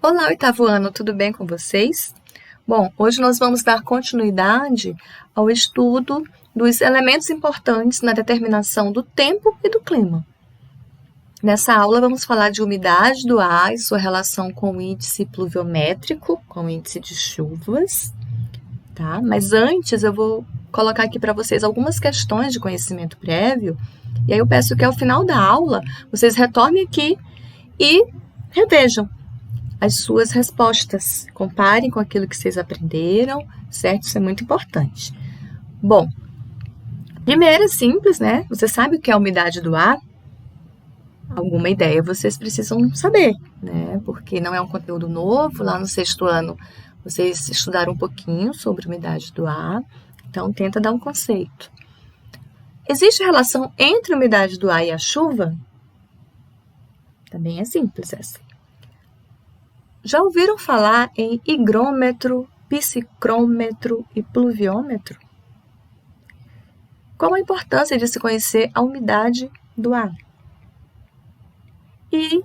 Olá, oitavo ano, tudo bem com vocês? Bom, hoje nós vamos dar continuidade ao estudo dos elementos importantes na determinação do tempo e do clima. Nessa aula vamos falar de umidade do ar e sua relação com o índice pluviométrico, com o índice de chuvas, tá? Mas antes eu vou colocar aqui para vocês algumas questões de conhecimento prévio, e aí eu peço que ao final da aula vocês retornem aqui e revejam as suas respostas. Comparem com aquilo que vocês aprenderam, certo? Isso é muito importante. Bom, primeiro é simples, né? Você sabe o que é a umidade do ar? Alguma ideia vocês precisam saber, né? Porque não é um conteúdo novo. Lá no sexto ano, vocês estudaram um pouquinho sobre umidade do ar. Então, tenta dar um conceito. Existe relação entre a umidade do ar e a chuva? Também é simples essa. Já ouviram falar em higrômetro, psicrômetro e pluviômetro? Qual a importância de se conhecer a umidade do ar? E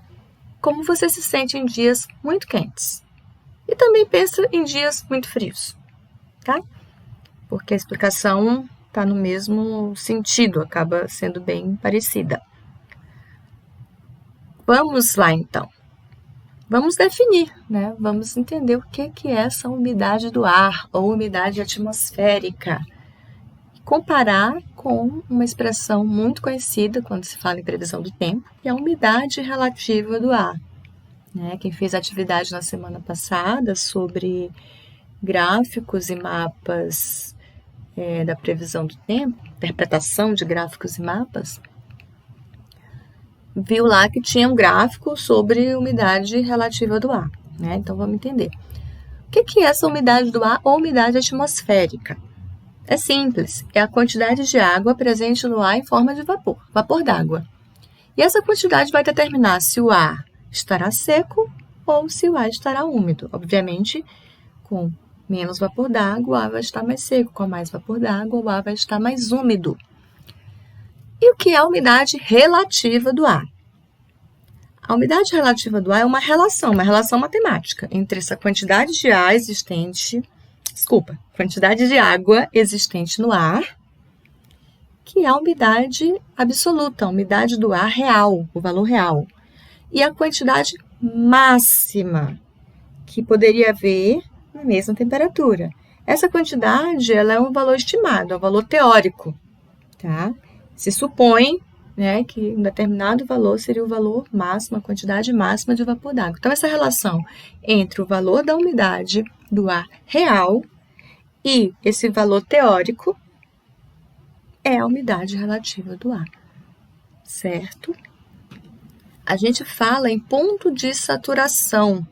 como você se sente em dias muito quentes? E também pensa em dias muito frios, tá? Porque a explicação está no mesmo sentido, acaba sendo bem parecida. Vamos lá, então. Vamos definir, né? Vamos entender o que é essa umidade do ar ou umidade atmosférica. Comparar com uma expressão muito conhecida quando se fala em previsão do tempo, que é a umidade relativa do ar. Né? Quem fez atividade na semana passada sobre gráficos e mapas da previsão do tempo, interpretação de gráficos e mapas, viu lá que tinha um gráfico sobre umidade relativa do ar, né? Então, vamos entender. O que é essa umidade do ar ou umidade atmosférica? É simples, é a quantidade de água presente no ar em forma de vapor d'água. E essa quantidade vai determinar se o ar estará seco ou se o ar estará úmido. Obviamente, com menos vapor d'água, o ar vai estar mais seco. Com mais vapor d'água, o ar vai estar mais úmido. E o que é a umidade relativa do ar? A umidade relativa do ar é uma relação matemática entre essa quantidade de ar quantidade de água existente no ar, que é a umidade absoluta, a umidade do ar real, o valor real, e a quantidade máxima que poderia haver na mesma temperatura. Essa quantidade ela é um valor estimado, é um valor teórico, tá? Se supõe, né, que um determinado valor seria o valor máximo, a quantidade máxima de vapor d'água. Então, essa relação entre o valor da umidade do ar real e esse valor teórico é a umidade relativa do ar, certo? A gente fala em ponto de saturação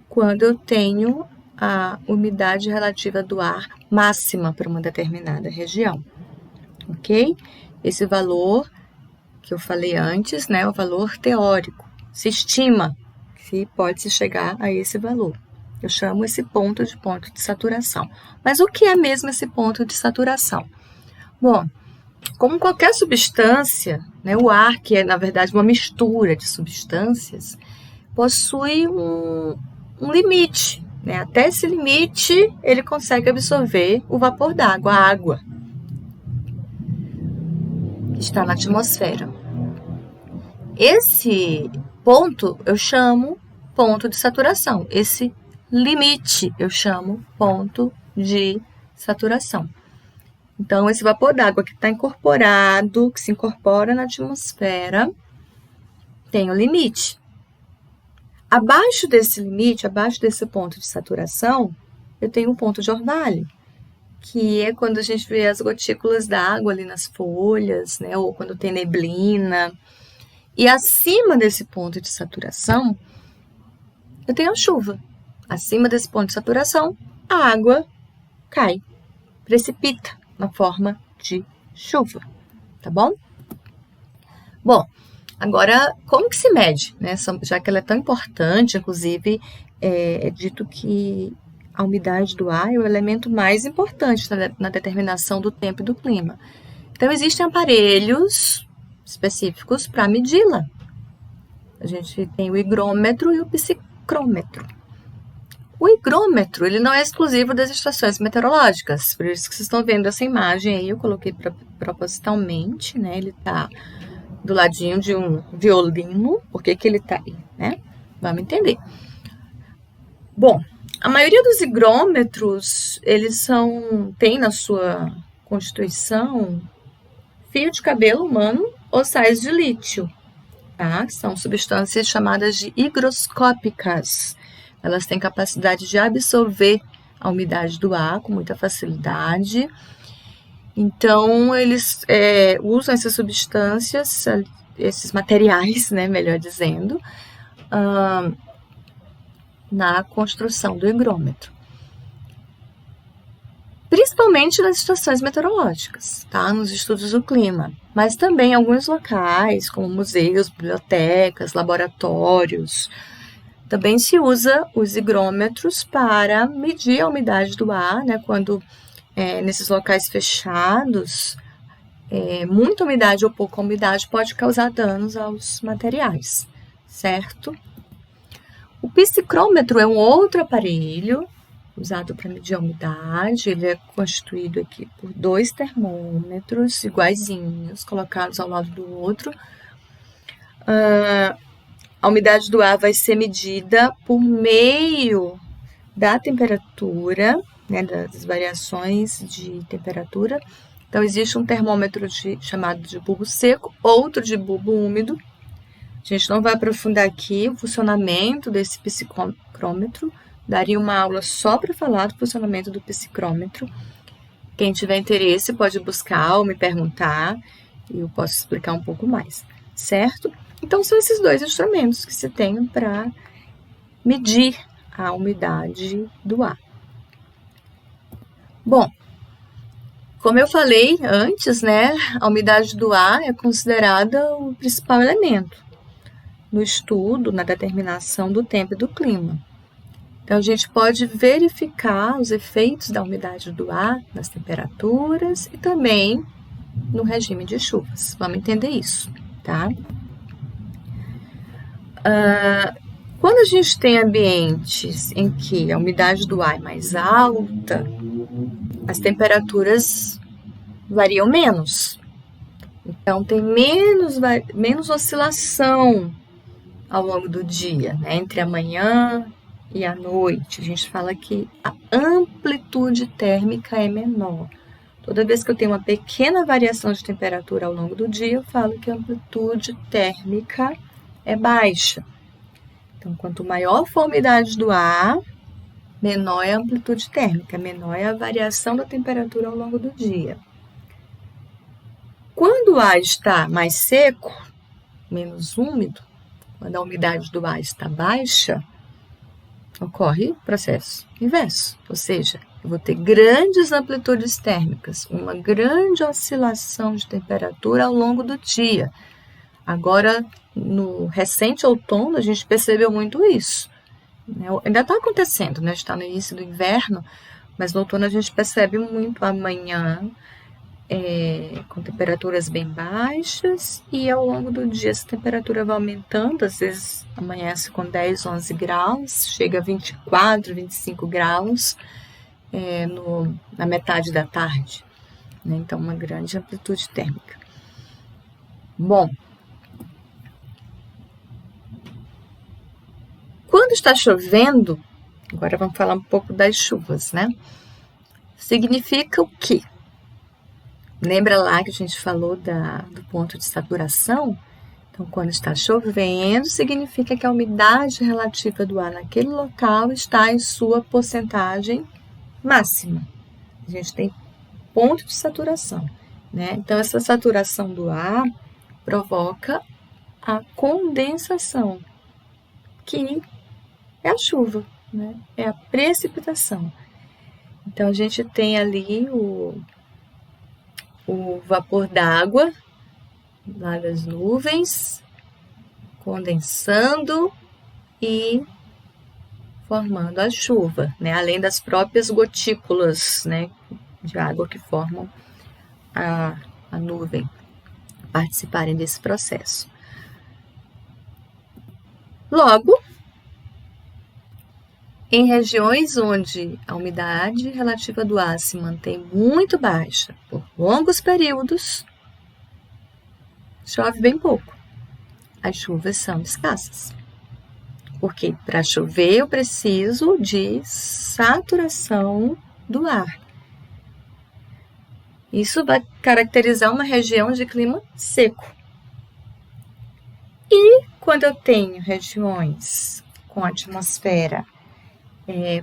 quando eu tenho a umidade relativa do ar máxima para uma determinada região, ok? Esse valor que eu falei antes, né, é o valor teórico. Se estima que pode-se chegar a esse valor. Eu chamo esse ponto de saturação. Mas o que é mesmo esse ponto de saturação? Bom, como qualquer substância, né, o ar, que é na verdade uma mistura de substâncias, possui um limite. Né? Até esse limite, ele consegue absorver o vapor d'água, a água que está na atmosfera. Esse ponto eu chamo ponto de saturação. Esse limite eu chamo ponto de saturação. Então, esse vapor d'água que está incorporado, que se incorpora na atmosfera, tem um limite. Abaixo desse limite, abaixo desse ponto de saturação, eu tenho um ponto de orvalho, que é quando a gente vê as gotículas d'água ali nas folhas, né, ou quando tem neblina. E acima desse ponto de saturação, eu tenho a chuva. Acima desse ponto de saturação, a água cai, precipita na forma de chuva, tá bom? Bom, agora, como que se mede, né? Já que ela é tão importante, inclusive, é dito que a umidade do ar é o elemento mais importante na determinação do tempo e do clima. Então, existem aparelhos específicos para medi-la. A gente tem o higrômetro e o piscicrômetro. O higrômetro, ele não é exclusivo das estações meteorológicas, por isso que vocês estão vendo essa imagem aí, eu coloquei propositalmente, né? Ele tá do ladinho de um violino, por que ele tá aí, né? Vamos entender. Bom, a maioria dos higrômetros, eles têm na sua constituição fio de cabelo humano ou sais de lítio, tá? São substâncias chamadas de higroscópicas. Elas têm capacidade de absorver a umidade do ar com muita facilidade. Então, eles usam essas substâncias, esses materiais, né, melhor dizendo, na construção do higrômetro. Principalmente nas estações meteorológicas, tá? Nos estudos do clima, mas também em alguns locais, como museus, bibliotecas, laboratórios. Também se usa os higrômetros para medir a umidade do ar, né? Quando nesses locais fechados, muita umidade ou pouca umidade pode causar danos aos materiais, certo? O piscicrômetro é um outro aparelho usado para medir a umidade. Ele é constituído aqui por 2 termômetros iguaizinhos, colocados ao lado do outro. A umidade do ar vai ser medida por meio da temperatura, né, das variações de temperatura. Então, existe um termômetro chamado de bulbo seco, outro de bulbo úmido. A gente não vai aprofundar aqui o funcionamento desse piscicrômetro. Daria uma aula só para falar do funcionamento do piscicrômetro. Quem tiver interesse pode buscar ou me perguntar e eu posso explicar um pouco mais, certo? Então, são esses 2 instrumentos que se tem para medir a umidade do ar. Bom, como eu falei antes, né, a umidade do ar é considerada o principal elemento no estudo, na determinação do tempo e do clima. Então, a gente pode verificar os efeitos da umidade do ar nas temperaturas e também no regime de chuvas. Vamos entender isso, tá? Quando a gente tem ambientes em que a umidade do ar é mais alta, as temperaturas variam menos. Então, tem menos oscilação ao longo do dia, né? Entre a manhã e a noite. A gente fala que a amplitude térmica é menor. Toda vez que eu tenho uma pequena variação de temperatura ao longo do dia, eu falo que a amplitude térmica é baixa. Então, quanto maior for a umidade do ar, menor é a amplitude térmica, menor é a variação da temperatura ao longo do dia. Quando o ar está mais seco, menos úmido, quando a umidade do ar está baixa, ocorre o processo inverso, ou seja, eu vou ter grandes amplitudes térmicas, uma grande oscilação de temperatura ao longo do dia. Agora, no recente outono, a gente percebeu muito isso. Ainda está acontecendo, né? Está no início do inverno, mas no outono a gente percebe muito amanhã com temperaturas bem baixas e ao longo do dia essa temperatura vai aumentando, às vezes amanhece com 10, 11 graus, chega a 24, 25 graus na metade da tarde, né? Então, uma grande amplitude térmica. Bom, quando está chovendo, agora vamos falar um pouco das chuvas, né? Significa o quê? Lembra lá que a gente falou do ponto de saturação? Então, quando está chovendo, significa que a umidade relativa do ar naquele local está em sua porcentagem máxima. A gente tem ponto de saturação, né? Então, essa saturação do ar provoca a condensação, que é a chuva, né? É a precipitação. Então, a gente tem ali o vapor d'água lá das nuvens condensando e formando a chuva, né? Além das próprias gotículas, né, de água que formam a nuvem, participarem desse processo. Logo, Em regiões onde a umidade relativa do ar se mantém muito baixa por longos períodos, chove bem pouco. As chuvas são escassas. Porque para chover eu preciso de saturação do ar. Isso vai caracterizar uma região de clima seco. E quando eu tenho regiões com atmosfera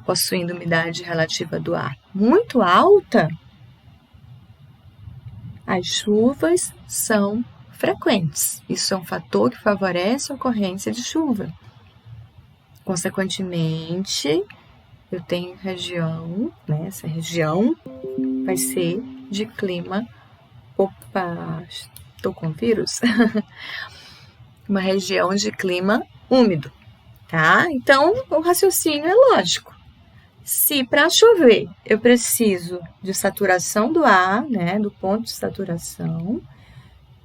possuindo umidade relativa do ar muito alta, as chuvas são frequentes. Isso é um fator que favorece a ocorrência de chuva. Consequentemente, eu tenho região, né? Essa região vai ser de clima... Opa, estou com vírus? Uma região de clima úmido, tá? Então, o raciocínio é lógico. Se para chover eu preciso de saturação do ar, né? Do ponto de saturação,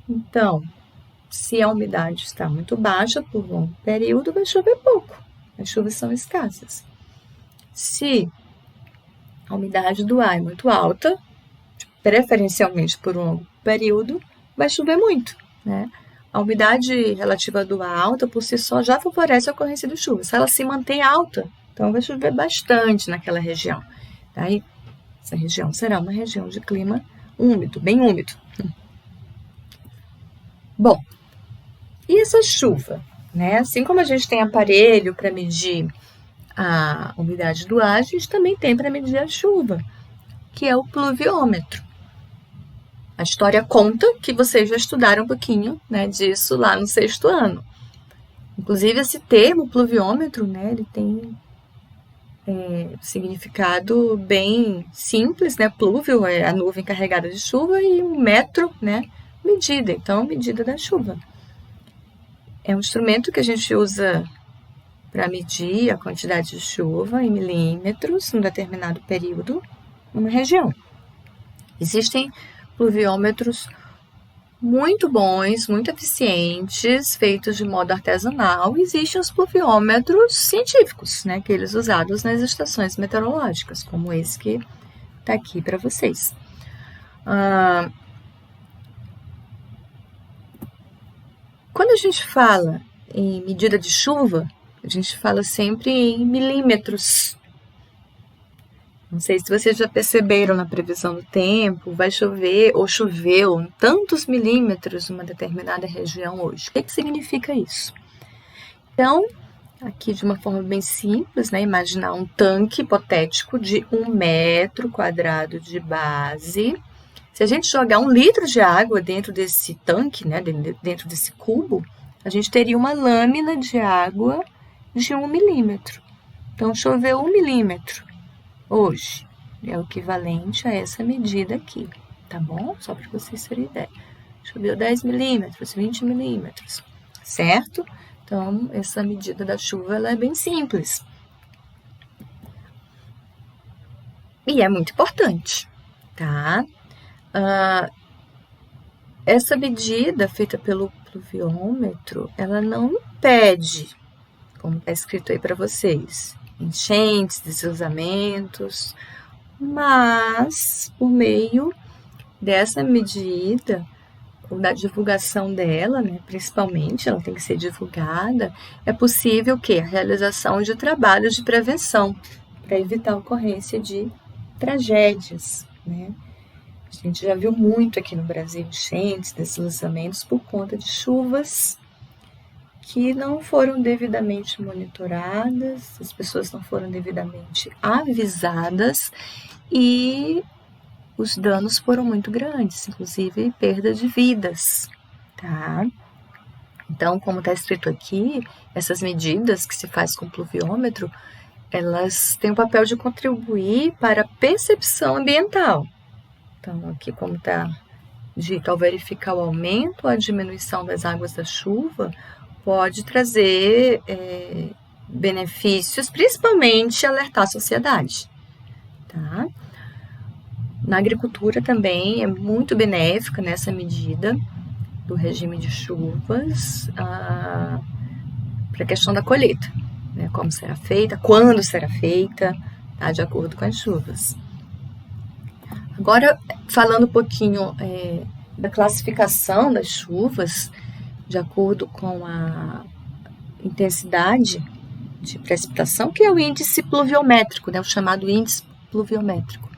então, se a umidade está muito baixa por um longo período, vai chover pouco. As chuvas são escassas. Se a umidade do ar é muito alta, preferencialmente por um longo período, vai chover muito, né? A umidade relativa do ar alta, por si só, já favorece a ocorrência de chuva. Se ela se mantém alta, então vai chover bastante naquela região. Daí, essa região será uma região de clima úmido, bem úmido. Bom, e essa chuva, né? Assim como a gente tem aparelho para medir a umidade do ar, a gente também tem para medir a chuva, que é o pluviômetro. A história conta que vocês já estudaram um pouquinho, né, disso lá no 6º ano. Inclusive, esse termo pluviômetro, né, ele tem significado bem simples, né? Plúvio é a nuvem carregada de chuva e um metro, né, medida. Então, medida da chuva. É um instrumento que a gente usa para medir a quantidade de chuva em milímetros em determinado período numa região. Existem pluviômetros muito bons, muito eficientes, feitos de modo artesanal. Existem os pluviômetros científicos, né, aqueles usados nas estações meteorológicas, como esse que está aqui para vocês. Quando a gente fala em medida de chuva, a gente fala sempre em milímetros. Não sei se vocês já perceberam na previsão do tempo, vai chover ou choveu tantos milímetros em uma determinada região hoje. O que significa isso? Então, aqui de uma forma bem simples, né, imaginar um tanque hipotético de 1 metro quadrado de base. Se a gente jogar 1 litro de água dentro desse tanque, né, dentro desse cubo, a gente teria uma lâmina de água de 1 milímetro. Então, choveu 1 milímetro hoje. É o equivalente a essa medida aqui, tá bom? Só para vocês terem ideia. Choveu 10 milímetros, 20 milímetros, certo? Então, essa medida da chuva ela é bem simples. E é muito importante, tá? Essa medida feita pelo pluviômetro, ela não impede, como está escrito aí para vocês, enchentes, deslizamentos, mas por meio dessa medida, da divulgação dela, né, principalmente, ela tem que ser divulgada, é possível a realização de trabalhos de prevenção para evitar a ocorrência de tragédias, né? A gente já viu muito aqui no Brasil enchentes, deslizamentos por conta de chuvas que não foram devidamente monitoradas, as pessoas não foram devidamente avisadas e os danos foram muito grandes, inclusive perda de vidas, tá? Então, como está escrito aqui, essas medidas que se faz com o pluviômetro, elas têm o papel de contribuir para a percepção ambiental. Então, aqui como está dito, ao verificar o aumento ou a diminuição das águas da chuva, pode trazer benefícios, principalmente alertar a sociedade, tá? Na agricultura também é muito benéfica nessa medida do regime de chuvas para a questão da colheita. né, como será feita, quando será feita, tá, de acordo com as chuvas. Agora, falando um pouquinho da classificação das chuvas, de acordo com a intensidade de precipitação, que é o índice pluviométrico, né, o chamado índice pluviométrico.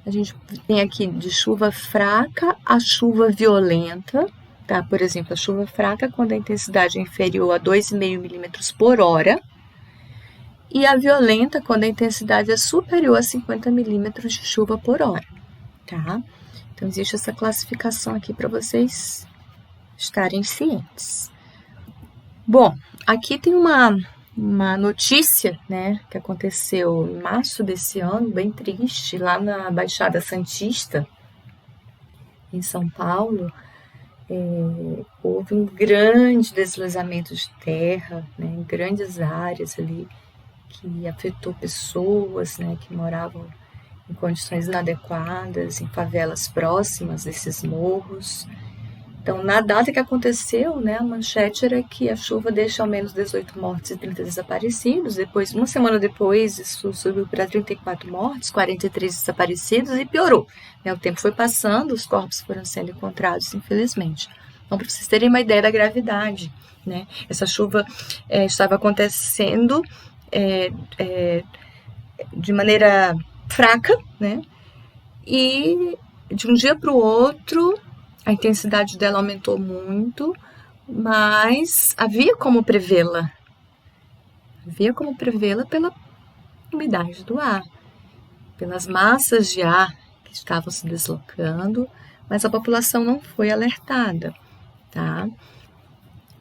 A gente tem aqui de chuva fraca a chuva violenta, tá? Por exemplo, a chuva fraca quando a intensidade é inferior a 2,5 milímetros por hora, e a violenta quando a intensidade é superior a 50 milímetros de chuva por hora, tá? Então, existe essa classificação aqui para vocês estarem cientes. Bom, aqui tem uma notícia, né, que aconteceu em março desse ano, bem triste, lá na Baixada Santista, em São Paulo. Houve um grande deslizamento de terra, né, em grandes áreas ali, que afetou pessoas, né, que moravam em condições inadequadas, em favelas próximas desses morros. Então, na data que aconteceu, né, a manchete era que a chuva deixa ao menos 18 mortos e 30 desaparecidos. Depois, uma semana depois, isso subiu para 34 mortos, 43 desaparecidos e piorou, né? O tempo foi passando, os corpos foram sendo encontrados, infelizmente. Então, para vocês terem uma ideia da gravidade, né, essa chuva estava acontecendo de maneira fraca, né, e de um dia para o outro a intensidade dela aumentou muito, mas havia como prevê-la. Havia como prevê-la pela umidade do ar, pelas massas de ar que estavam se deslocando, mas a população não foi alertada, tá?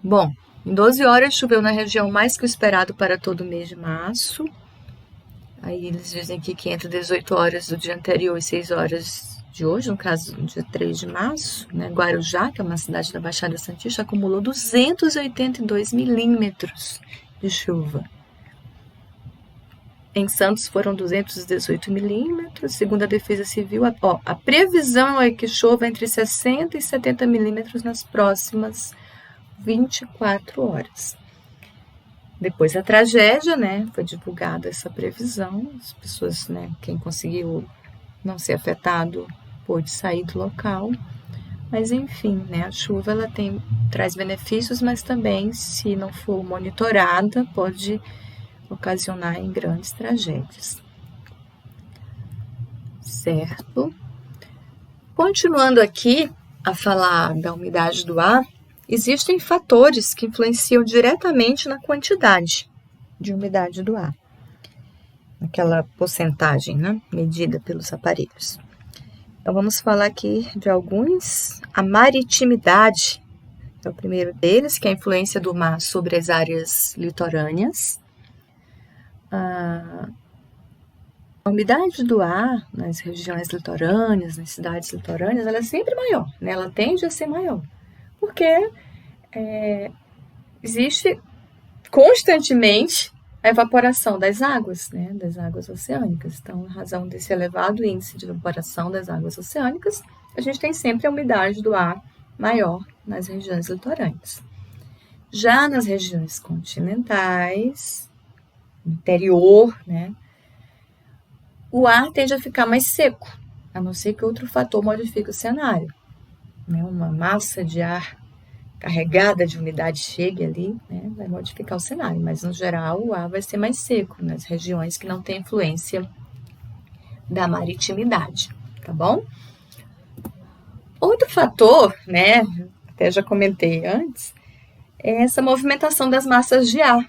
Bom, em 12 horas choveu na região mais que o esperado para todo o mês de março. Aí eles dizem aqui que entre 18 horas do dia anterior e 6 horas de hoje, no caso, no dia 3 de março, né, Guarujá, que é uma cidade da Baixada Santista, acumulou 282 milímetros de chuva. Em Santos foram 218 milímetros. Segundo a Defesa Civil, a previsão é que chova entre 60 e 70 milímetros nas próximas 24 horas. Depois da tragédia, né, foi divulgada essa previsão. As pessoas, né, quem conseguiu não ser afetado pôde sair do local, mas enfim, né, a chuva ela traz benefícios, mas também, se não for monitorada, pode ocasionar em grandes tragédias. Certo? Continuando aqui a falar da umidade do ar, existem fatores que influenciam diretamente na quantidade de umidade do ar, aquela porcentagem, né, medida pelos aparelhos. Então, vamos falar aqui de alguns. A maritimidade é o primeiro deles, que é a influência do mar sobre as áreas litorâneas. A umidade do ar nas regiões litorâneas, nas cidades litorâneas, ela é sempre maior, né? Ela tende a ser maior, porque existe constantemente a evaporação das águas, né, das águas oceânicas. Então, em razão desse elevado índice de evaporação das águas oceânicas, a gente tem sempre a umidade do ar maior nas regiões litorâneas. Já nas regiões continentais, interior, né, o ar tende a ficar mais seco, a não ser que outro fator modifique o cenário, né, uma massa de ar carregada de umidade chegue ali, né, vai modificar o cenário, mas no geral o ar vai ser mais seco nas regiões que não tem influência da maritimidade, tá bom? Outro fator, né, até já comentei antes, é essa movimentação das massas de ar.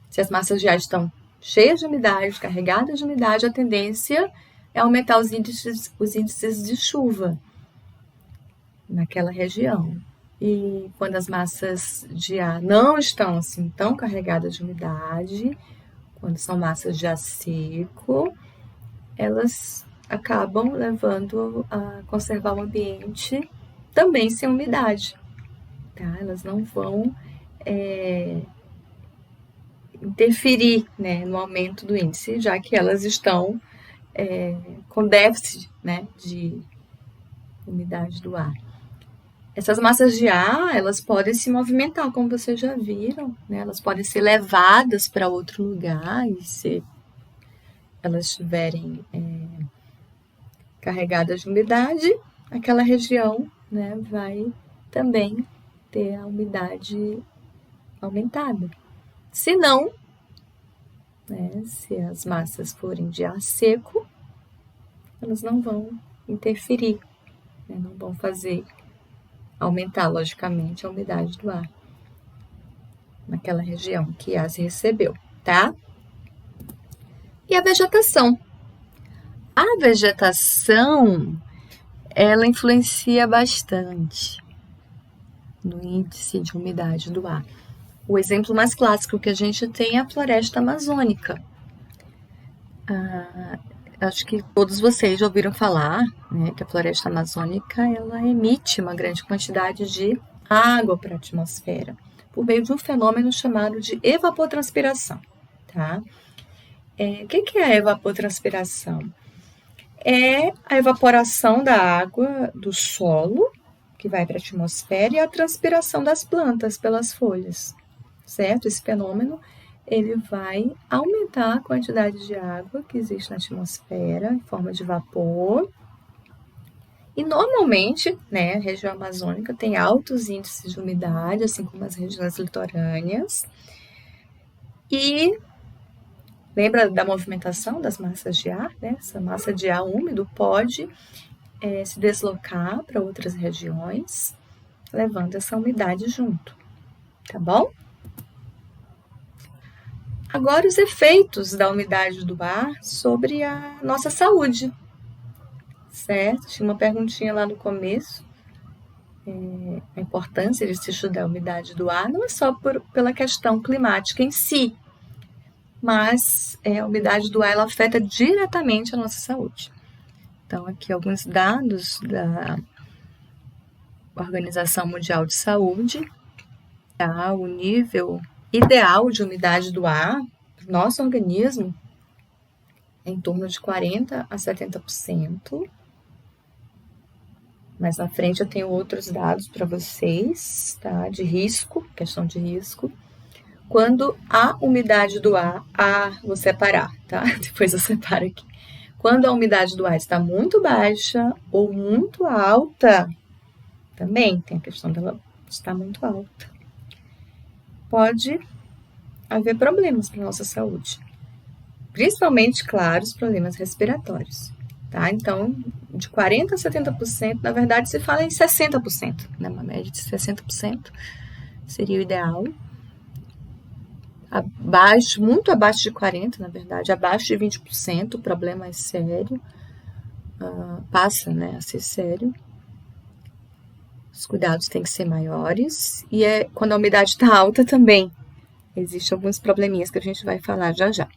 Se as massas de ar estão cheias de umidade, carregadas de umidade, a tendência é aumentar os índices de chuva naquela região. E quando as massas de ar não estão assim tão carregadas de umidade, quando são massas de ar seco, elas acabam levando a conservar o ambiente também sem umidade, tá? Elas não vão interferir, né, no aumento do índice, já que elas estão com déficit, né, de umidade do ar. Essas massas de ar, elas podem se movimentar, como vocês já viram, né? Elas podem ser levadas para outro lugar e se elas estiverem carregadas de umidade, aquela região, né, vai também ter a umidade aumentada. Se não, né, se as massas forem de ar seco, elas não vão interferir, né, não vão fazer aumentar, logicamente, a umidade do ar naquela região que as recebeu, tá? E a vegetação? A vegetação, ela influencia bastante no índice de umidade do ar. O exemplo mais clássico que a gente tem é a floresta amazônica. Acho que todos vocês já ouviram falar, né, que a floresta amazônica ela emite uma grande quantidade de água para a atmosfera por meio de um fenômeno chamado de evapotranspiração, tá? O que é a evapotranspiração? É a evaporação da água do solo que vai para a atmosfera e a transpiração das plantas pelas folhas, certo? Esse fenômeno ele vai aumentar a quantidade de água que existe na atmosfera em forma de vapor. E normalmente, né, a região amazônica tem altos índices de umidade, assim como as regiões litorâneas. E lembra da movimentação das massas de ar, né? Essa massa de ar úmido pode se deslocar para outras regiões, levando essa umidade junto, tá bom? Agora, os efeitos da umidade do ar sobre a nossa saúde, certo? Tinha uma perguntinha lá no começo. A importância de se estudar a umidade do ar não é só pela questão climática em si, mas a umidade do ar ela afeta diretamente a nossa saúde. Então, aqui alguns dados da Organização Mundial de Saúde, tá? O nível ideal de umidade do ar para o nosso organismo é em torno de 40% a 70%. Mais na frente eu tenho outros dados para vocês, tá? De risco, questão de risco. Quando a umidade do ar, vou separar, tá? Depois eu separo aqui. Quando a umidade do ar está muito baixa ou muito alta, também tem a questão dela estar muito alta. Pode haver problemas para a nossa saúde. Principalmente, claro, os problemas respiratórios. Tá? Então, de 40% a 70%, na verdade, se fala em 60%, né? Uma média de 60% seria o ideal. Abaixo, muito abaixo de 40%, na verdade, abaixo de 20%, o problema é sério, passa, né, a ser sério. Os cuidados têm que ser maiores, e quando a umidade está alta também, existem alguns probleminhas que a gente vai falar já já.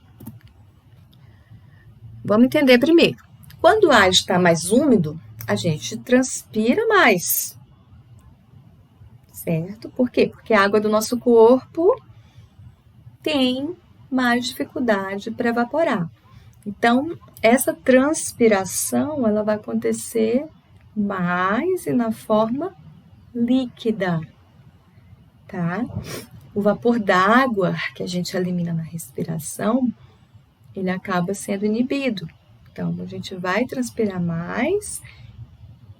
Vamos entender primeiro. Quando o ar está mais úmido, a gente transpira mais, certo? Por quê? Porque a água do nosso corpo tem mais dificuldade para evaporar. Então, essa transpiração, ela vai acontecer mais e na forma líquida, tá? O vapor d'água que a gente elimina na respiração, ele acaba sendo inibido. Então, a gente vai transpirar mais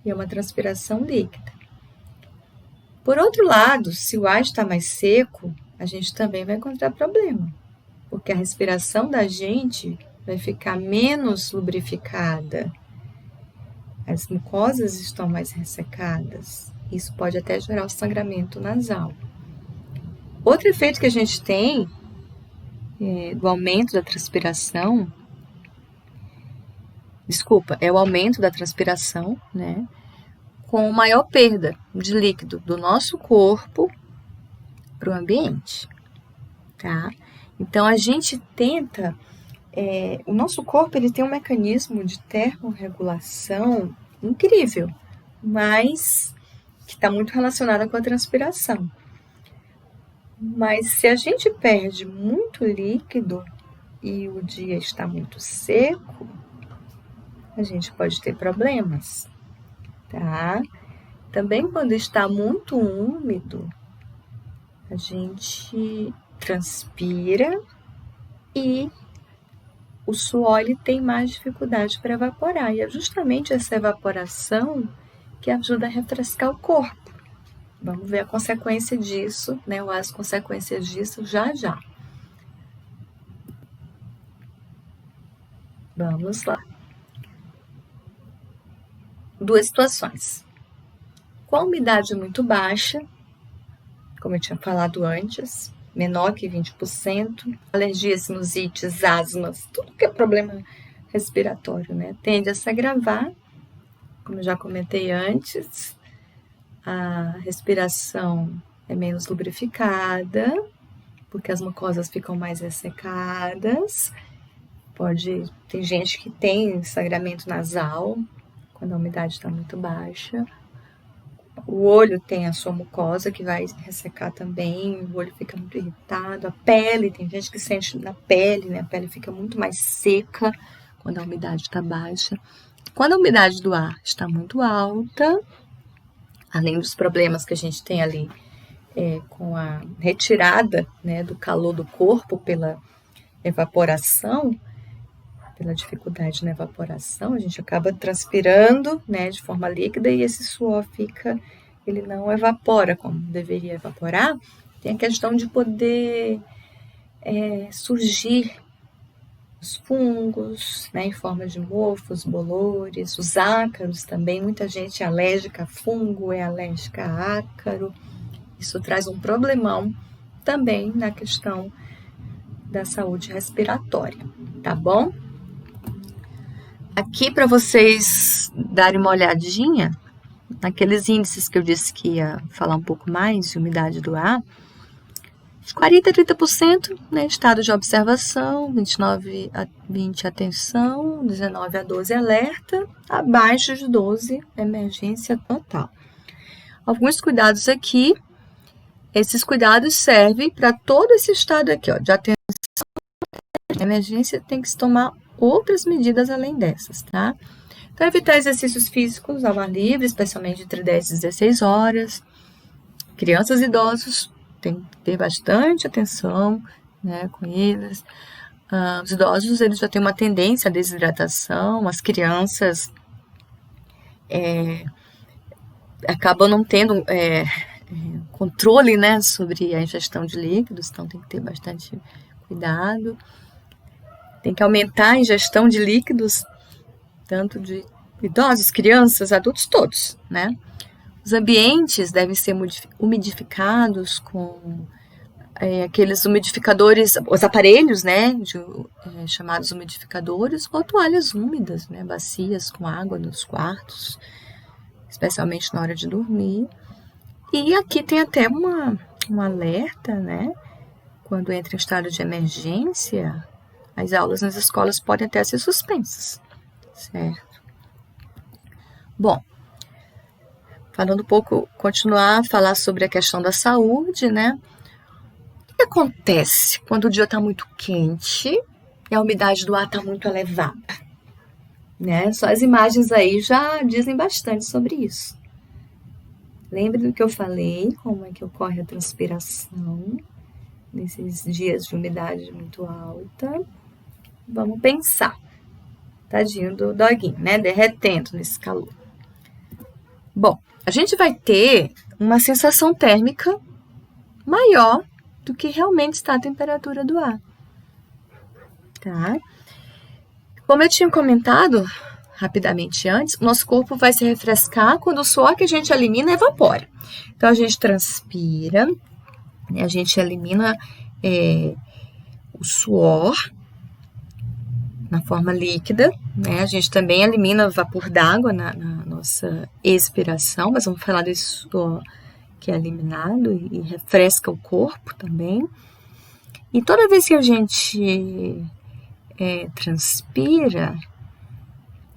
e é uma transpiração líquida. Por outro lado, se o ar está mais seco, a gente também vai encontrar problema, porque a respiração da gente vai ficar menos lubrificada. As mucosas estão mais ressecadas. Isso pode até gerar o sangramento nasal. Outro efeito que a gente tem do aumento da transpiração, é o aumento da transpiração, né, com maior perda de líquido do nosso corpo para o ambiente, tá? Então, a gente tenta... o nosso corpo ele tem um mecanismo de termorregulação incrível, mas que está muito relacionada com a transpiração. Mas se a gente perde muito líquido e o dia está muito seco, a gente pode ter problemas, tá? Também quando está muito úmido, a gente transpira e o suor ele tem mais dificuldade para evaporar. E é justamente essa evaporação que ajuda a refrescar o corpo. Vamos ver a consequência disso, né? Ou as consequências disso já já. Vamos lá. Duas situações. Com a umidade muito baixa, como eu tinha falado antes, menor que 20%, alergias, sinusites, asmas, tudo que é problema respiratório, né? Tende a se agravar, como eu já comentei antes, a respiração é menos lubrificada, porque as mucosas ficam mais ressecadas. Tem gente que tem sangramento nasal quando a umidade está muito baixa. O olho tem a sua mucosa que vai ressecar também, o olho fica muito irritado. A pele, tem gente que sente na pele, né? A pele fica muito mais seca quando a umidade está baixa. Quando a umidade do ar está muito alta, além dos problemas que a gente tem ali com a retirada, né, do calor do corpo pela evaporação, pela dificuldade na evaporação, a gente acaba transpirando, né, de forma líquida e esse suor ele não evapora como deveria evaporar. Tem a questão de poder surgir os fungos, né, em forma de mofos, bolores, os ácaros também. Muita gente é alérgica a fungo, é alérgica a ácaro. Isso traz um problemão também na questão da saúde respiratória, tá bom? Aqui para vocês darem uma olhadinha naqueles índices que eu disse que ia falar um pouco mais de umidade do ar, de 40% a 30%, né, estado de observação, 29 a 20 atenção, 19 a 12 alerta, abaixo de 12 emergência total. Alguns cuidados aqui, esses cuidados servem para todo esse estado aqui, ó, de atenção, emergência, tem que se tomar outras medidas além dessas, tá? Então, evitar exercícios físicos ao ar livre, especialmente entre 10 e 16 horas. Crianças e idosos tem que ter bastante atenção, né, com eles. Os idosos, eles já têm uma tendência à desidratação, as crianças acabam não tendo controle, né, sobre a ingestão de líquidos, então tem que ter bastante cuidado. Tem que aumentar a ingestão de líquidos, tanto de idosos, crianças, adultos, todos, né? Os ambientes devem ser umidificados com aqueles umidificadores, os aparelhos, né, chamados umidificadores, ou toalhas úmidas, né, bacias com água nos quartos, especialmente na hora de dormir. E aqui tem até um alerta, né, quando entra em estado de emergência, as aulas nas escolas podem até ser suspensas, certo? Bom, falando um pouco, continuar a falar sobre a questão da saúde, né? O que acontece quando o dia está muito quente e a umidade do ar está muito elevada? Né? Só as imagens aí já dizem bastante sobre isso. Lembre do que eu falei, como é que ocorre a transpiração nesses dias de umidade muito alta. Vamos pensar. Tadinho do doguinho, né? Derretendo nesse calor. Bom, a gente vai ter uma sensação térmica maior do que realmente está a temperatura do ar. Tá? Como eu tinha comentado rapidamente antes, nosso corpo vai se refrescar quando o suor que a gente elimina evapora. Então, a gente transpira, né? A gente elimina o suor na forma líquida, né? A gente também elimina vapor d'água na nossa expiração, mas vamos falar desse suor que é eliminado e refresca o corpo também. E toda vez que a gente transpira,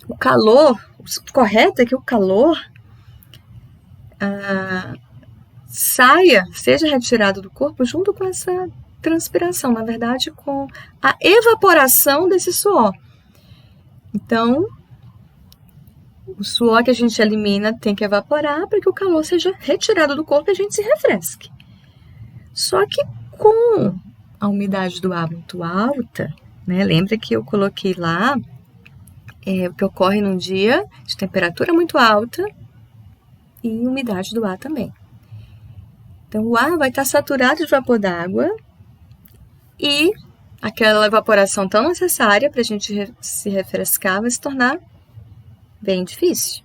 o calor, o correto é que o calor seja retirado do corpo junto com essa transpiração, na verdade, com a evaporação desse suor. Então, O suor que a gente elimina tem que evaporar para que o calor seja retirado do corpo e a gente se refresque. Só que com a umidade do ar muito alta, né? Lembra que eu coloquei lá o que ocorre num dia de temperatura muito alta e umidade do ar também. Então, o ar vai estar saturado de vapor d'água e aquela evaporação tão necessária para a gente se refrescar vai se tornar bem difícil.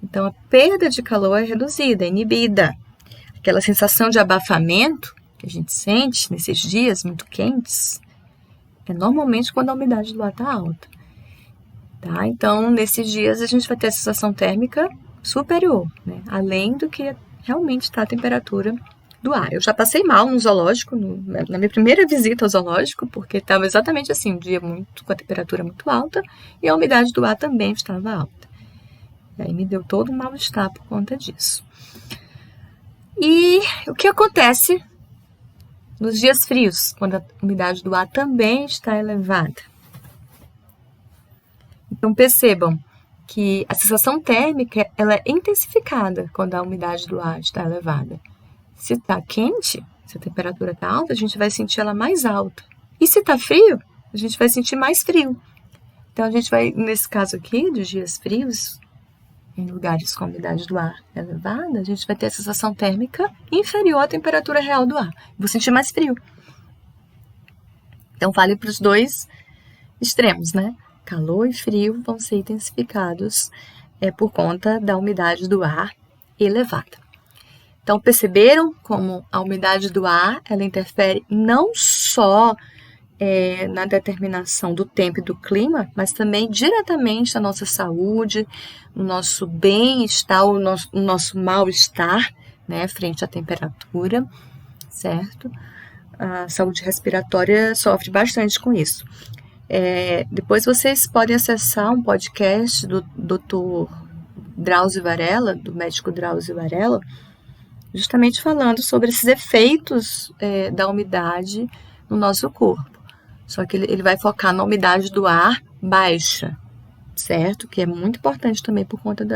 Então, a perda de calor é reduzida, é inibida. Aquela sensação de abafamento que a gente sente nesses dias muito quentes é normalmente quando a umidade do ar está alta. Tá? Então, nesses dias a gente vai ter a sensação térmica superior, né? Além do que realmente está a temperatura do ar. Eu já passei mal no zoológico, na minha primeira visita ao zoológico, porque estava exatamente assim, um dia com a temperatura muito alta e a umidade do ar também estava alta. E aí me deu todo um mal-estar por conta disso. E o que acontece nos dias frios, quando a umidade do ar também está elevada? Então percebam que a sensação térmica ela é intensificada quando a umidade do ar está elevada. Se está quente, se a temperatura está alta, a gente vai sentir ela mais alta. E se está frio, a gente vai sentir mais frio. Então a gente vai, nesse caso aqui, dos dias frios, em lugares com a umidade do ar elevada, a gente vai ter a sensação térmica inferior à temperatura real do ar. Vou sentir mais frio. Então vale para os dois extremos, né? Calor e frio vão ser intensificados por conta da umidade do ar elevada. Então, perceberam como a umidade do ar ela interfere não só na determinação do tempo e do clima, mas também diretamente na nossa saúde, no nosso bem-estar, o nosso mal-estar, né, frente à temperatura, certo? A saúde respiratória sofre bastante com isso. Depois vocês podem acessar um podcast do Dr. Drauzio Varella, do médico Drauzio Varella, justamente falando sobre esses efeitos da umidade no nosso corpo. Só que ele vai focar na umidade do ar baixa, certo? Que é muito importante também por conta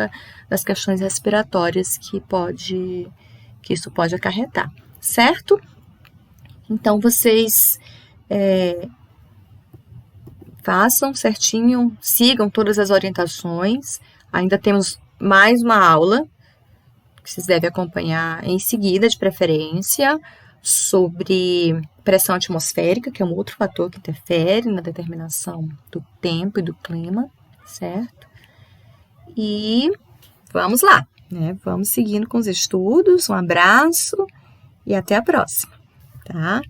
das questões respiratórias que isso pode acarretar, certo? Então, vocês façam certinho, sigam todas as orientações. Ainda temos mais uma aula que vocês devem acompanhar em seguida, de preferência, sobre pressão atmosférica, que é um outro fator que interfere na determinação do tempo e do clima, certo? E vamos lá, né? Vamos seguindo com os estudos. Um abraço e até a próxima, tá?